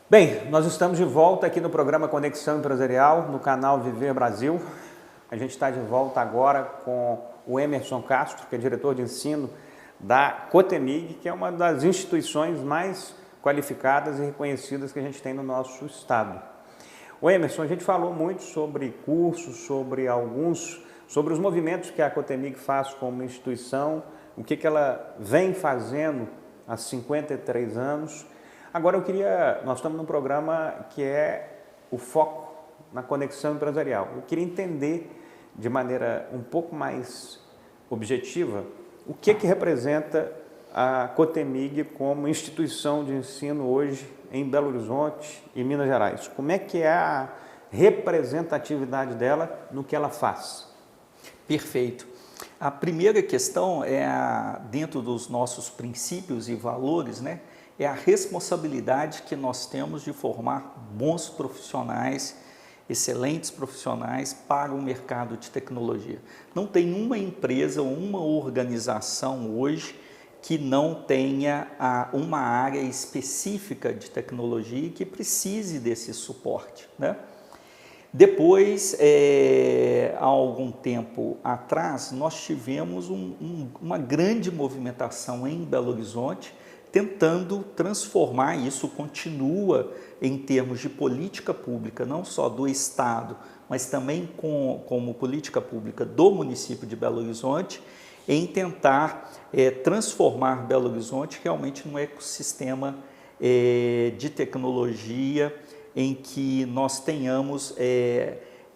Bem, nós estamos de volta aqui no programa Conexão Empresarial, no canal Viver Brasil. A gente está de volta agora com o Emerson Castro, que é diretor de ensino da Cotemig, que é uma das instituições mais qualificadas e reconhecidas que a gente tem no nosso estado. O Emerson, a gente falou muito sobre cursos, sobre os movimentos que a Cotemig faz como instituição, o que ela vem fazendo há 53 anos. Agora nós estamos num programa que é o foco na conexão empresarial. Eu queria entender de maneira um pouco mais objetiva o que representa a Cotemig como instituição de ensino hoje em Belo Horizonte e Minas Gerais. Como é que é a representatividade dela no que ela faz? Perfeito. A primeira questão é, dentro dos nossos princípios e valores, né? É a responsabilidade que nós temos de formar bons profissionais, excelentes profissionais para o mercado de tecnologia. Não tem uma empresa ou uma organização hoje que não tenha uma área específica de tecnologia e que precise desse suporte, né? Depois, há algum tempo atrás, nós tivemos uma grande movimentação em Belo Horizonte, tentando transformar, isso continua em termos de política pública, não só do Estado, mas também como política pública do município de Belo Horizonte, em tentar transformar Belo Horizonte realmente num ecossistema de tecnologia, em que nós tenhamos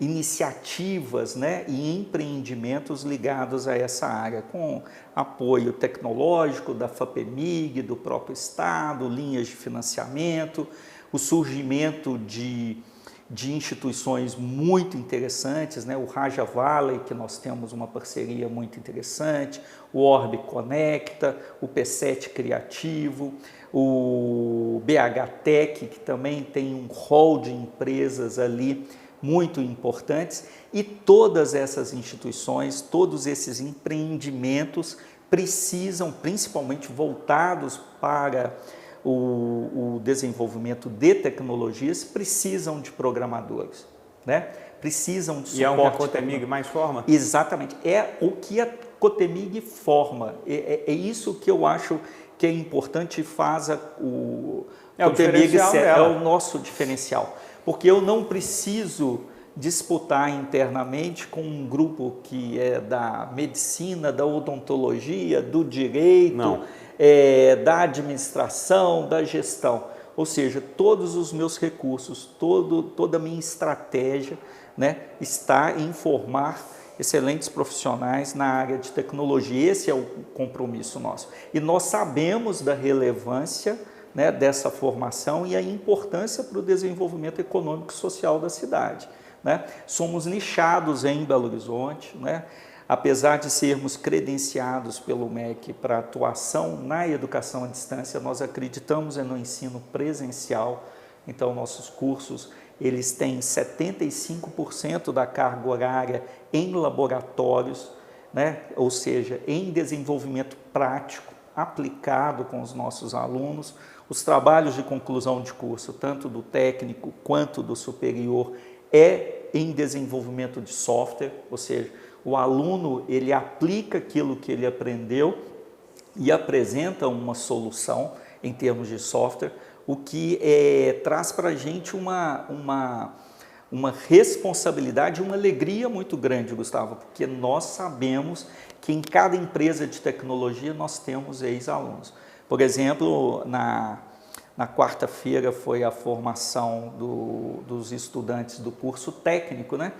iniciativas, né, e empreendimentos ligados a essa área, com apoio tecnológico da FAPEMIG, do próprio Estado, linhas de financiamento, o surgimento de instituições muito interessantes, né, o Raja Valley, que nós temos uma parceria muito interessante, o Orbe Conecta, o P7 Criativo, o BH Tech, que também tem um hall de empresas ali muito importantes, e todas essas instituições, todos esses empreendimentos precisam, principalmente voltados para o desenvolvimento de tecnologias, precisam de programadores, né? Precisam de suporte. E é o que a Cotemig mais forma? Exatamente, é o que a Cotemig forma, é isso que eu acho que é importante e faz o Cotemig é o nosso diferencial. Porque eu não preciso disputar internamente com um grupo que é da medicina, da odontologia, do direito, da administração, da gestão. Ou seja, todos os meus recursos, toda a minha estratégia, né, está em formar excelentes profissionais na área de tecnologia. Esse é o compromisso nosso. E nós sabemos da relevância, né, dessa formação e a importância para o desenvolvimento econômico e social da cidade, né? Somos nichados em Belo Horizonte, né? Apesar de sermos credenciados pelo MEC para atuação na educação à distância, nós acreditamos no ensino presencial. Então, nossos cursos eles têm 75% da carga horária em laboratórios, né? Ou seja, em desenvolvimento prático, aplicado com os nossos alunos. Os trabalhos de conclusão de curso, tanto do técnico quanto do superior, é em desenvolvimento de software, ou seja, o aluno ele aplica aquilo que ele aprendeu e apresenta uma solução em termos de software, o que traz para a gente uma responsabilidade, uma alegria muito grande, Gustavo, porque nós sabemos que em cada empresa de tecnologia nós temos ex-alunos. Por exemplo, na quarta-feira foi a formação dos estudantes do curso técnico, né?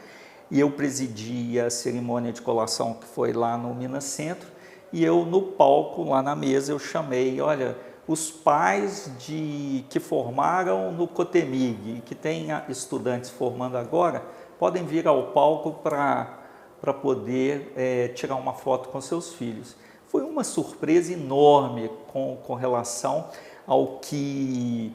E eu presidi a cerimônia de colação que foi lá no Minas Centro, e eu no palco, lá na mesa, eu chamei, olha, os pais que formaram no Cotemig e que tem estudantes formando agora, podem vir ao palco para poder tirar uma foto com seus filhos. Foi uma surpresa enorme com relação ao que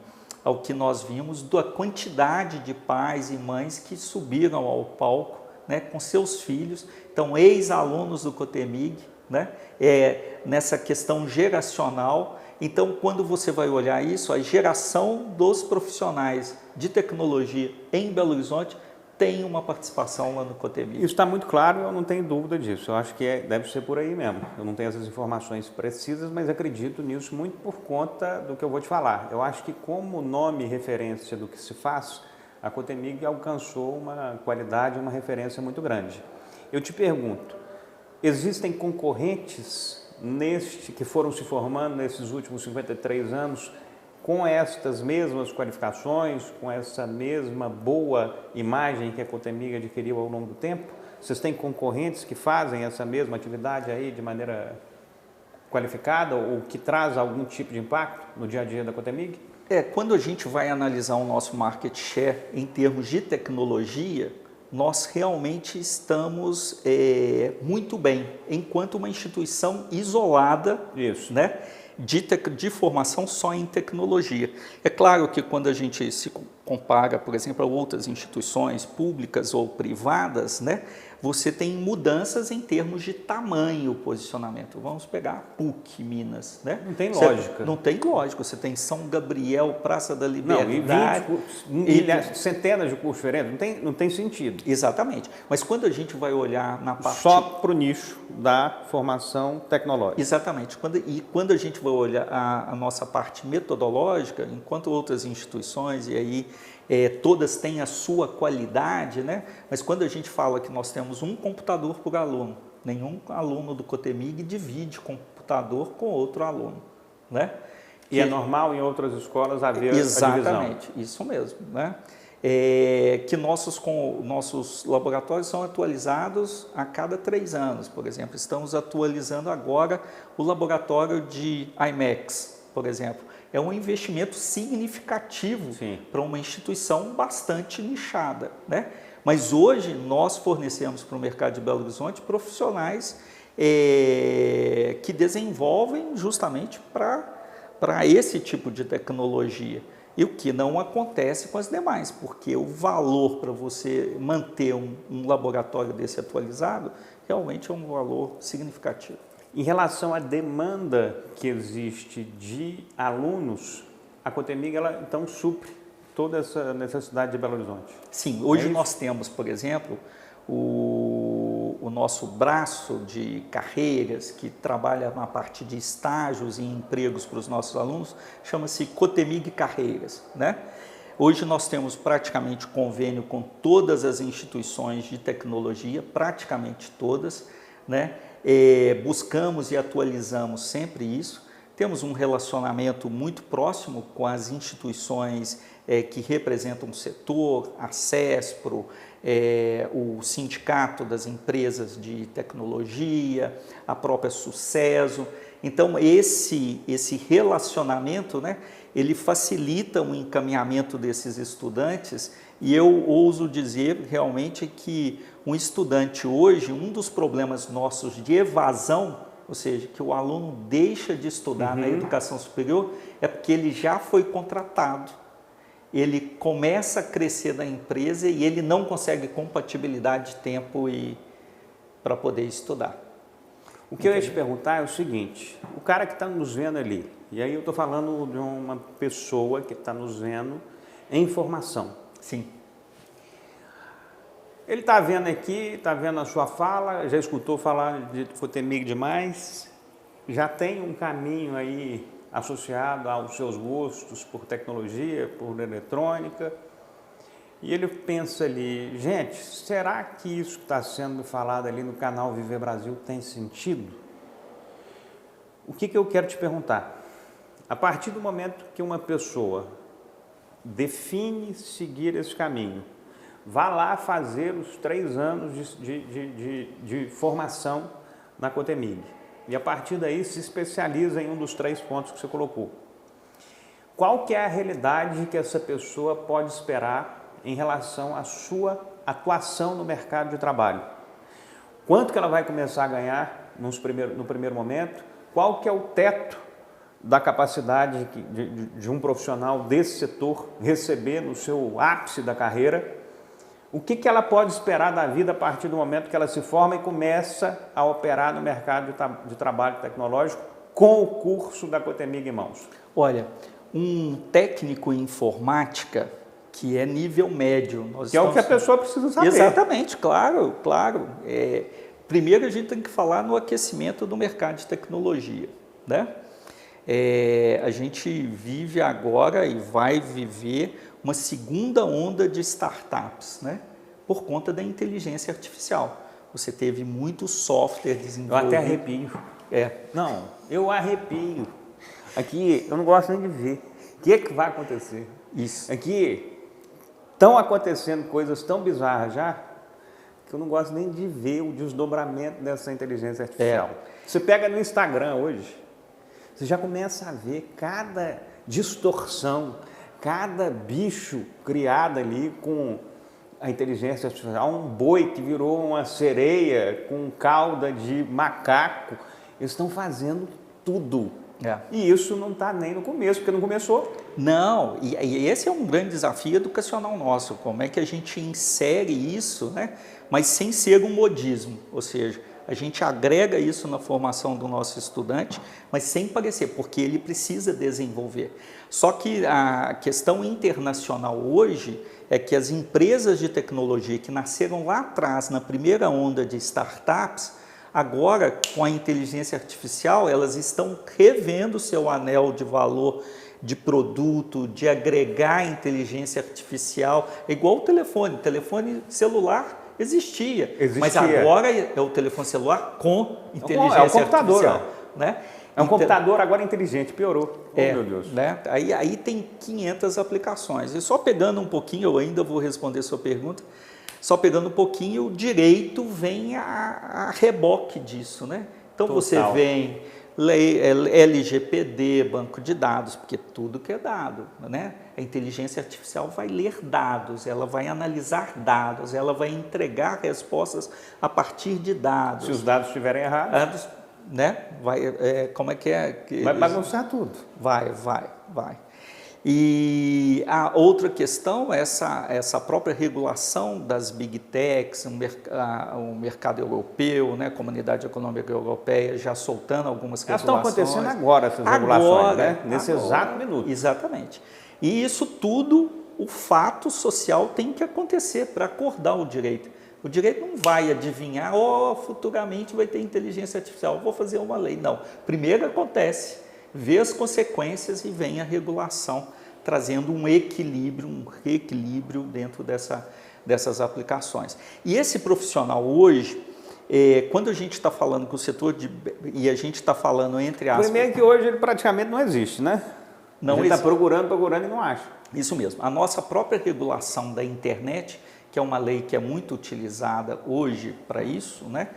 nós vimos, da quantidade de pais e mães que subiram ao palco, né, com seus filhos. Então, ex-alunos do Cotemig, né, nessa questão geracional. Então, quando você vai olhar isso, a geração dos profissionais de tecnologia em Belo Horizonte tem uma participação lá no Cotemig. Isso está muito claro, eu não tenho dúvida disso. Eu acho que deve ser por aí mesmo. Eu não tenho essas informações precisas, mas acredito nisso muito por conta do que eu vou te falar. Eu acho que como nome e referência do que se faz, a Cotemig alcançou uma qualidade, uma referência muito grande. Eu te pergunto, existem concorrentes que foram se formando nesses últimos 53 anos com estas mesmas qualificações, com essa mesma boa imagem que a Cotemig adquiriu ao longo do tempo? Vocês têm concorrentes que fazem essa mesma atividade aí de maneira qualificada ou que traz algum tipo de impacto no dia a dia da Cotemig? Quando a gente vai analisar o nosso market share em termos de tecnologia, nós realmente estamos muito bem, enquanto uma instituição isolada, Isso, né, de formação só em tecnologia. É claro que quando a gente se compara, por exemplo, a outras instituições públicas ou privadas, né, você tem mudanças em termos de tamanho, posicionamento. Vamos pegar a PUC Minas, né? Não tem lógica. Não tem lógica. Você tem São Gabriel, Praça da Liberdade. Não, e centenas de cursos diferentes, não tem sentido. Exatamente. Mas quando a gente vai olhar na parte... Só para o nicho da formação tecnológica. Exatamente. Quando a gente vai olhar a nossa parte metodológica, enquanto outras instituições, e aí todas têm a sua qualidade, né? Mas quando a gente fala que nós temos um computador por aluno, nenhum aluno do Cotemig divide computador com outro aluno, né? E é normal em outras escolas haver exatamente, a divisão. Isso mesmo, né? Que nossos laboratórios são atualizados a cada 3 anos, por exemplo. Estamos atualizando agora o laboratório de IMAX, por exemplo. É um investimento significativo para uma instituição bastante nichada, né? Mas hoje nós fornecemos para o mercado de Belo Horizonte profissionais que desenvolvem justamente para esse tipo de tecnologia. E o que não acontece com as demais, porque o valor para você manter um laboratório desse atualizado realmente é um valor significativo. Em relação à demanda que existe de alunos, a Cotemig ela então supre toda essa necessidade de Belo Horizonte. Sim, hoje nós temos, por exemplo, o nosso braço de carreiras que trabalha na parte de estágios e empregos para os nossos alunos, chama-se Cotemig Carreiras, né? Hoje nós temos praticamente convênio com todas as instituições de tecnologia, praticamente todas, né? Buscamos e atualizamos sempre isso. Temos um relacionamento muito próximo com as instituições que representam o setor, a CESPRO, o Sindicato das Empresas de Tecnologia, a própria Sucesso. Então, esse relacionamento, né, ele facilita o encaminhamento desses estudantes e eu ouso dizer realmente que um estudante hoje, um dos problemas nossos de evasão, ou seja, que o aluno deixa de estudar na educação superior, é porque ele já foi contratado. Ele começa a crescer na empresa e ele não consegue compatibilidade de tempo para poder estudar. O que eu ia te perguntar é o seguinte, o cara que está nos vendo ali, e aí eu estou falando de uma pessoa que está nos vendo em formação. Sim. Ele está vendo aqui, está vendo a sua fala, já escutou falar de Cotemig demais, já tem um caminho aí associado aos seus gostos por tecnologia, por eletrônica, e ele pensa ali, gente, será que isso que está sendo falado ali no canal Viver Brasil tem sentido? O que eu quero te perguntar? A partir do momento que uma pessoa define seguir esse caminho, vá lá fazer os 3 anos de formação na Cotemig. E a partir daí se especializa em um dos 3 pontos que você colocou. Qual que é a realidade que essa pessoa pode esperar em relação à sua atuação no mercado de trabalho? Quanto que ela vai começar a ganhar no primeiro momento? Qual que é o teto da capacidade de um profissional desse setor receber no seu ápice da carreira? O que ela pode esperar da vida a partir do momento que ela se forma e começa a operar no mercado de trabalho tecnológico com o curso da Cotemig em mãos? Olha, um técnico em informática que é nível médio. Que é o que a pessoa precisa saber. Exatamente, claro, claro. Primeiro a gente tem que falar no aquecimento do mercado de tecnologia, né? A gente vive agora e vai viver uma segunda onda de startups, né? Por conta da inteligência artificial. Você teve muito software desenvolvido. Eu até arrepio. Não, eu arrepio. Aqui eu não gosto nem de ver. O que é que vai acontecer? Isso. Aqui estão acontecendo coisas tão bizarras já que eu não gosto nem de ver o desdobramento dessa inteligência artificial. Você pega no Instagram hoje, você já começa a ver cada distorção, cada bicho criado ali com a inteligência artificial. Um boi que virou uma sereia com cauda de macaco. Eles estão fazendo tudo. E isso não está nem no começo, porque não começou. Não, e esse é um grande desafio educacional nosso. Como é que a gente insere isso, né? Mas sem ser um modismo, ou seja, a gente agrega isso na formação do nosso estudante, mas sem parecer, porque ele precisa desenvolver. Só que a questão internacional hoje é que as empresas de tecnologia que nasceram lá atrás, na primeira onda de startups, agora, com a inteligência artificial, elas estão revendo seu anel de valor de produto, de agregar inteligência artificial. É igual o telefone celular existia, mas agora é o telefone celular com inteligência artificial. Né? É um computador agora inteligente, piorou. Meu Deus. Né? Aí tem 500 aplicações. E só pegando um pouquinho, eu ainda vou responder sua pergunta, só pegando um pouquinho, o direito vem a reboque disso, né? Então você vem lei, LGPD, banco de dados, porque tudo que é dado, né? A inteligência artificial vai ler dados, ela vai analisar dados, ela vai entregar respostas a partir de dados. Se os dados estiverem errados, né? Como é que é? Vai bagunçar tudo. Vai. E a outra questão é essa própria regulação das big techs, o mercado europeu, né, a Comunidade Econômica Europeia já soltando algumas regulações. Elas estão acontecendo agora, essas regulações, né? Nesse exato minuto. Exatamente. E isso tudo, o fato social tem que acontecer para acordar o direito. O direito não vai adivinhar, futuramente vai ter inteligência artificial, vou fazer uma lei. Não. Primeiro acontece, vê as consequências e vem a regulação, trazendo um reequilíbrio dentro dessas aplicações. E esse profissional hoje, quando a gente está falando com o setor e a gente está falando entre aspas... Primeiro que hoje ele praticamente não existe, né? Não existe. Está procurando e não acha. Isso mesmo. A nossa própria regulação da internet, que é uma lei que é muito utilizada hoje para isso, né?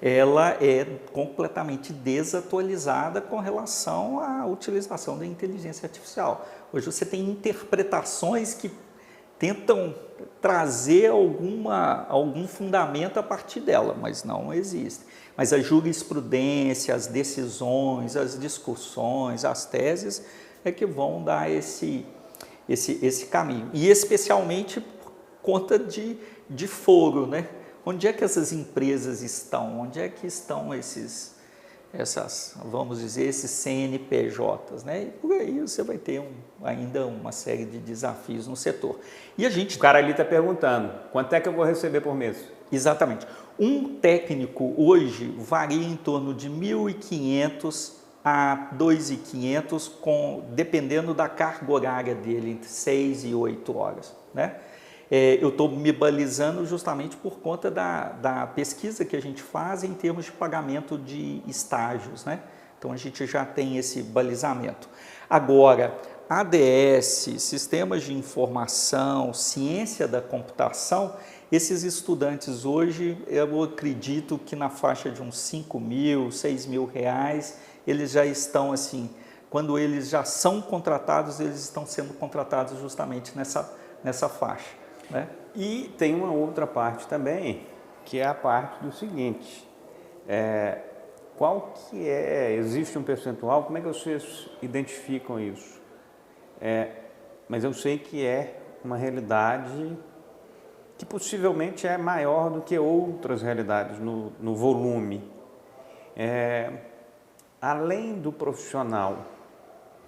Ela é completamente desatualizada com relação à utilização da inteligência artificial. Hoje você tem interpretações que tentam trazer algum fundamento a partir dela, mas não existe. Mas a jurisprudência, as decisões, as discussões, as teses é que vão dar esse caminho. E especialmente por conta de foro, né? Onde é que essas empresas estão? Onde é que estão esses CNPJs, né? E por aí você vai ter ainda uma série de desafios no setor. E o cara ali está perguntando, quanto é que eu vou receber por mês? Exatamente. Um técnico hoje varia em torno de 1.500 a 2.500, dependendo da carga horária dele, entre 6 e 8 horas, né? Eu estou me balizando justamente por conta da pesquisa que a gente faz em termos de pagamento de estágios, né? Então a gente já tem esse balizamento. Agora, ADS, sistemas de informação, ciência da computação, esses estudantes hoje, eu acredito que na faixa de uns 5.000, 6.000 reais, eles já estão assim, quando eles já são contratados, eles estão sendo contratados justamente nessa faixa. Né? E tem uma outra parte também, que é a parte do seguinte, qual que existe um percentual, como é que vocês identificam isso? Mas eu sei que é uma realidade que possivelmente é maior do que outras realidades no volume. Além do profissional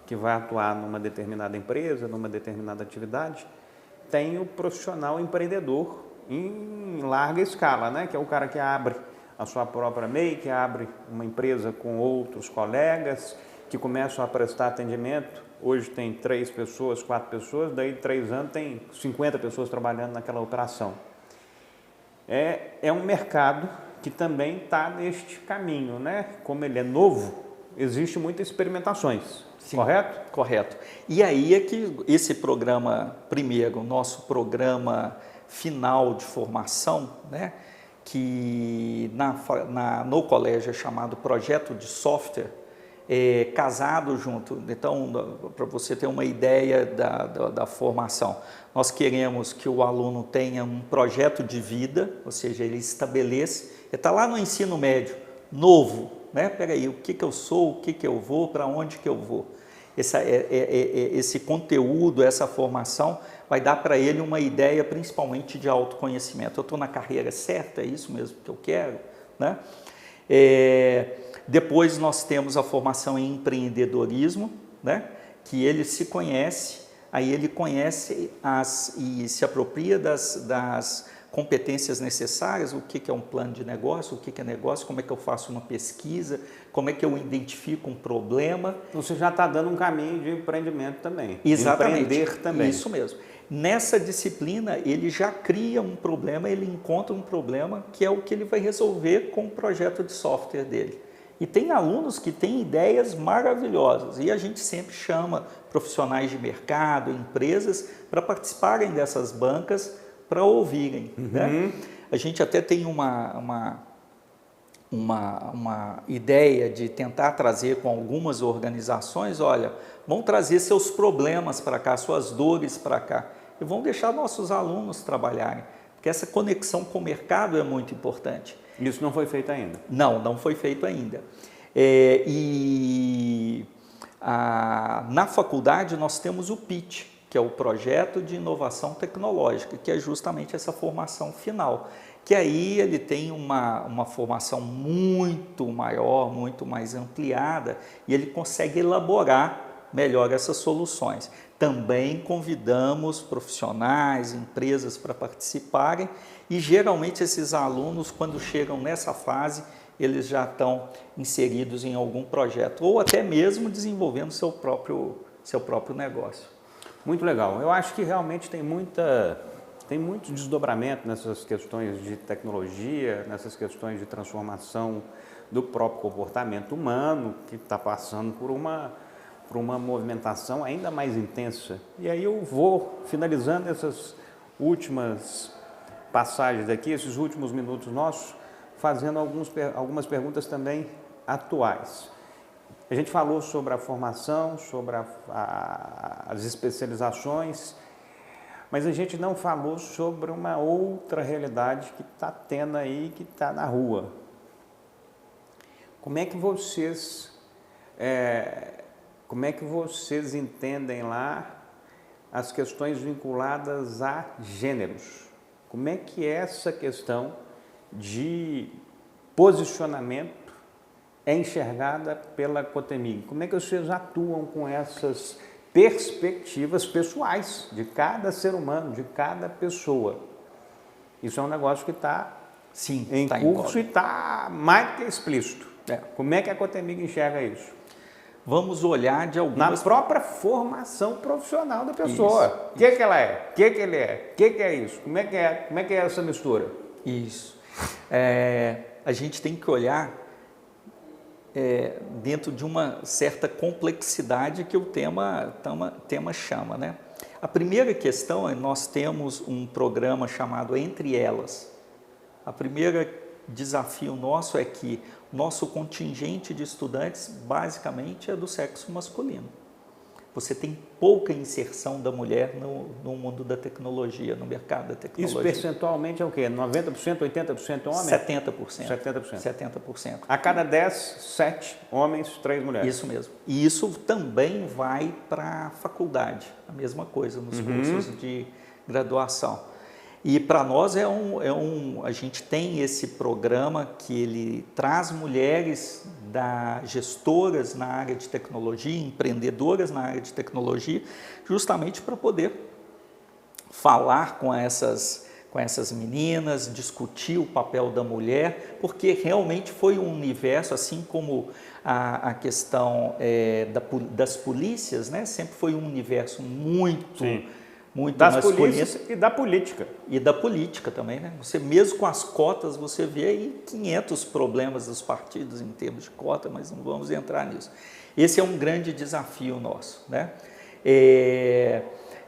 que vai atuar numa determinada empresa, numa determinada atividade, tem o profissional empreendedor em larga escala, né? Que é o cara que abre a sua própria MEI, que abre uma empresa com outros colegas, que começam a prestar atendimento. Hoje tem 3 pessoas, 4 pessoas, daí 3 anos tem 50 pessoas trabalhando naquela operação. É um mercado que também está neste caminho, né? Como ele é novo, existe muitas experimentações. Sim, correto? Correto. E aí é que esse programa, primeiro, o nosso programa final de formação, né, que no colégio é chamado Projeto de Software, casado junto. Então, para você ter uma ideia da formação, nós queremos que o aluno tenha um projeto de vida, ou seja, ele estabeleça, ele está lá no ensino médio, novo, né? Peraí, o que eu sou, o que eu vou, para onde que eu vou? Esse conteúdo, essa formação vai dar para ele uma ideia principalmente de autoconhecimento. Eu estou na carreira certa, é isso mesmo que eu quero, né? Depois nós temos a formação em empreendedorismo, né? Que ele se conhece, aí ele conhece e se apropria das competências necessárias, o que é um plano de negócio, o que é negócio, como é que eu faço uma pesquisa, como é que eu identifico um problema. Você já está dando um caminho de empreendimento também. Exatamente. Empreender também. Isso mesmo. Nessa disciplina, ele já cria um problema, ele encontra um problema que é o que ele vai resolver com o projeto de software dele. E tem alunos que têm ideias maravilhosas e a gente sempre chama profissionais de mercado, empresas, para participarem dessas bancas, para ouvirem. Né? A gente até tem uma ideia de tentar trazer com algumas organizações, olha, vão trazer seus problemas para cá, suas dores para cá, e vão deixar nossos alunos trabalharem, porque essa conexão com o mercado é muito importante. Isso não foi feito ainda? Não foi feito ainda. Na faculdade nós temos o PIT, que é o Projeto de Inovação Tecnológica, que é justamente essa formação final, que aí ele tem uma formação muito maior, muito mais ampliada, e ele consegue elaborar melhor essas soluções. Também convidamos profissionais, empresas para participarem, e geralmente esses alunos, quando chegam nessa fase, eles já estão inseridos em algum projeto, ou até mesmo desenvolvendo seu próprio negócio. Muito legal. Eu acho que realmente tem muito desdobramento nessas questões de tecnologia, nessas questões de transformação do próprio comportamento humano, que está passando por uma movimentação ainda mais intensa. E aí eu vou finalizando essas últimas passagens aqui, esses últimos minutos nossos, fazendo algumas perguntas também atuais. A gente falou sobre a formação, sobre as especializações, mas a gente não falou sobre uma outra realidade que está tendo aí, que está na rua. Como é que vocês entendem lá as questões vinculadas a gêneros? Como é que é essa questão de posicionamento é enxergada pela Cotemig? Como é que vocês atuam com essas perspectivas pessoais de cada ser humano, de cada pessoa? Isso é um negócio que está em curso e está mais que explícito. Como é que a Cotemig enxerga isso? Vamos olhar de algumas... Na própria formação profissional da pessoa. O que ela é? O que ele é? O que é isso? Como é que é essa mistura? Isso. A gente tem que olhar dentro de uma certa complexidade que o tema chama, né? A primeira questão é nós temos um programa chamado Entre Elas. A primeira desafio nosso é que nosso contingente de estudantes basicamente é do sexo masculino. Você tem pouca inserção da mulher no mundo da tecnologia, no mercado da tecnologia. Isso percentualmente é o quê? 90%, 80% homem? 70%. 70%. A cada 10, 7 homens, 3 mulheres. Isso mesmo. E isso também vai para a faculdade, a mesma coisa, nos cursos de graduação. E para nós a gente tem esse programa que ele traz mulheres gestoras na área de tecnologia, empreendedoras na área de tecnologia, justamente para poder falar com essas meninas, discutir o papel da mulher, porque realmente foi um universo, assim como a questão das polícias, né? Sempre foi um universo muito das masculino. Polícias e da política. E da política também, né? Você mesmo com as cotas, você vê aí 500 problemas dos partidos em termos de cota, mas não vamos entrar nisso. Esse é um grande desafio nosso, né?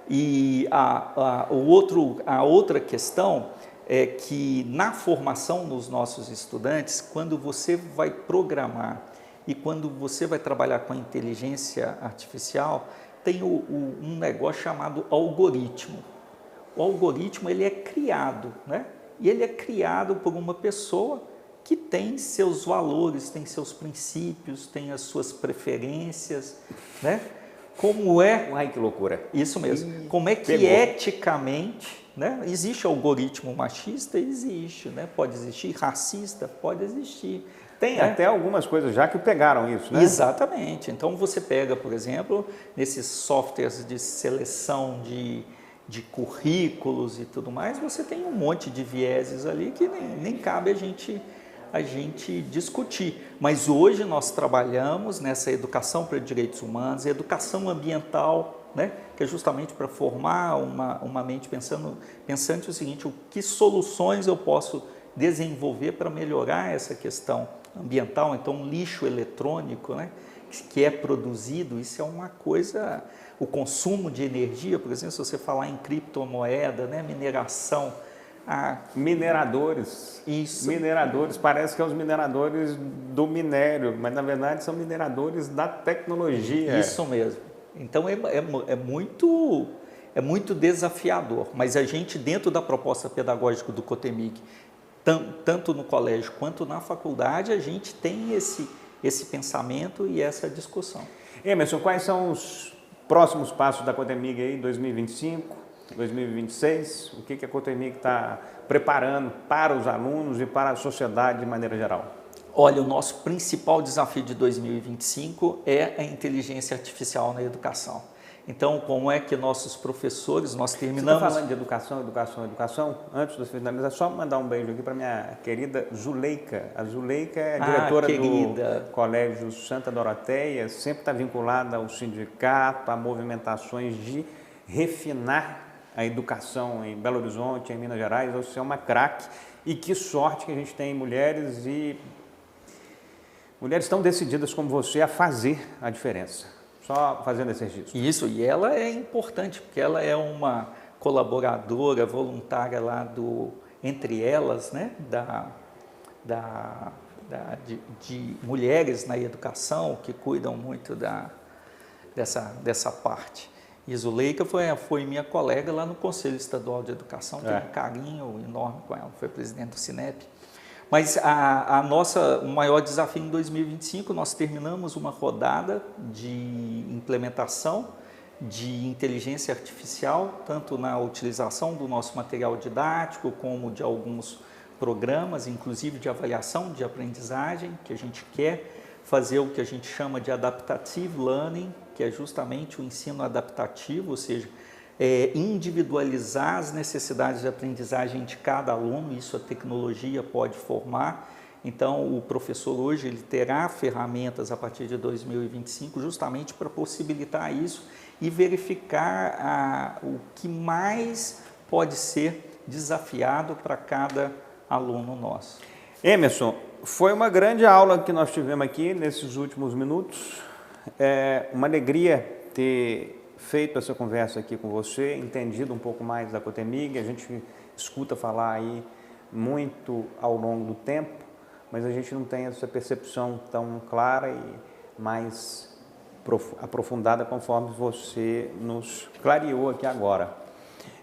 E a outra questão é que na formação dos nossos estudantes, quando você vai programar e quando você vai trabalhar com a inteligência artificial, tem um negócio chamado algoritmo. O algoritmo ele é criado, né? E ele é criado por uma pessoa que tem seus valores, tem seus princípios, tem as suas preferências, né? Como é... Ai, que loucura. Isso mesmo. Como é que eticamente, né? Existe algoritmo machista? Existe, né? Pode existir racista? Pode existir. Tem até algumas coisas já que pegaram isso, né? Exatamente. Então você pega, por exemplo, nesses softwares de seleção de currículos e tudo mais, você tem um monte de vieses ali que nem cabe a gente discutir. Mas hoje nós trabalhamos nessa educação para direitos humanos, educação ambiental, né? Que é justamente para formar uma mente pensante o seguinte: que soluções eu posso desenvolver para melhorar essa questão ambiental. Então, lixo eletrônico, né, que é produzido, isso é uma coisa, o consumo de energia, por exemplo, se você falar em criptomoeda, né, mineração. Mineradores. Isso. Mineradores, parece que são os mineradores do minério, mas na verdade são mineradores da tecnologia. Isso mesmo. Então, é muito desafiador, mas a gente, dentro da proposta pedagógica do COTEMIG, tanto no colégio quanto na faculdade, a gente tem esse pensamento e essa discussão. Emerson, quais são os próximos passos da COTEMIG aí, 2025, 2026? O que a COTEMIG está preparando para os alunos e para a sociedade de maneira geral? Olha, o nosso principal desafio de 2025 é a inteligência artificial na educação. Então, como é que nossos professores, nós terminamos... Você está falando de educação? Antes de finalizar, só mandar um beijo aqui para minha querida Zuleika. A Zuleika é a diretora do Colégio Santa Doroteia, sempre está vinculada ao sindicato, a movimentações de refinar a educação em Belo Horizonte, em Minas Gerais. Você é uma craque e que sorte que a gente tem mulheres tão decididas como você a fazer a diferença. Só fazendo esse registro. Isso, e ela é importante, porque ela é uma colaboradora voluntária lá entre elas, né, de mulheres na educação, que cuidam muito dessa parte. E Zuleika foi minha colega lá no Conselho Estadual de Educação, tenho um carinho enorme com ela, foi presidente do Cinep. Mas o maior desafio em 2025, nós terminamos uma rodada de implementação de inteligência artificial, tanto na utilização do nosso material didático, como de alguns programas, inclusive de avaliação de aprendizagem, que a gente quer fazer o que a gente chama de adaptative learning, que é justamente o ensino adaptativo, ou seja, individualizar as necessidades de aprendizagem de cada aluno. Isso a tecnologia pode formar. Então, o professor hoje ele terá ferramentas a partir de 2025 justamente para possibilitar isso e verificar o que mais pode ser desafiado para cada aluno nosso. Emerson, foi uma grande aula que nós tivemos aqui nesses últimos minutos. É uma alegria ter feito essa conversa aqui com você, entendido um pouco mais da COTEMIG. A gente escuta falar aí muito ao longo do tempo, mas a gente não tem essa percepção tão clara e mais aprofundada conforme você nos clareou aqui agora.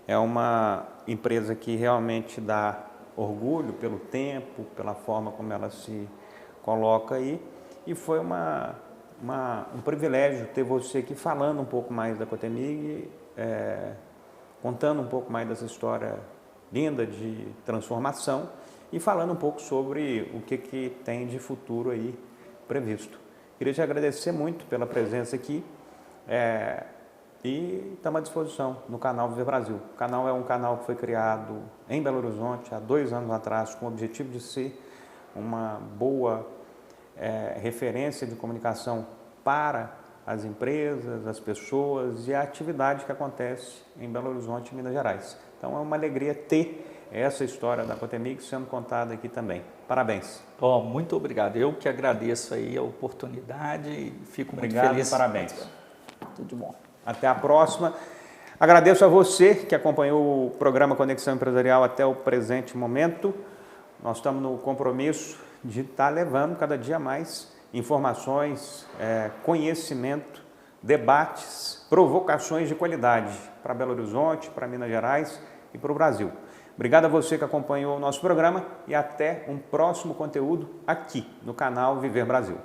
É uma empresa que realmente dá orgulho pelo tempo, pela forma como ela se coloca aí, e foi um privilégio ter você aqui falando um pouco mais da COTEMIG, contando um pouco mais dessa história linda de transformação e falando um pouco sobre o que tem de futuro aí previsto. Queria te agradecer muito pela presença aqui e estamos à disposição no canal Viver Brasil. O canal é um canal que foi criado em Belo Horizonte há 2 anos atrás com o objetivo de ser uma boa referência de comunicação para as empresas, as pessoas e a atividade que acontece em Belo Horizonte e Minas Gerais. Então é uma alegria ter essa história da Cotemig sendo contada aqui também. Parabéns. Muito obrigado. Eu que agradeço aí a oportunidade e fico muito feliz. Parabéns. Tudo de bom. Até a próxima. Agradeço a você que acompanhou o programa Conexão Empresarial até o presente momento. Nós estamos no compromisso de estar levando cada dia mais informações, conhecimento, debates, provocações de qualidade para Belo Horizonte, para Minas Gerais e para o Brasil. Obrigado a você que acompanhou o nosso programa e até um próximo conteúdo aqui no canal Viver Brasil.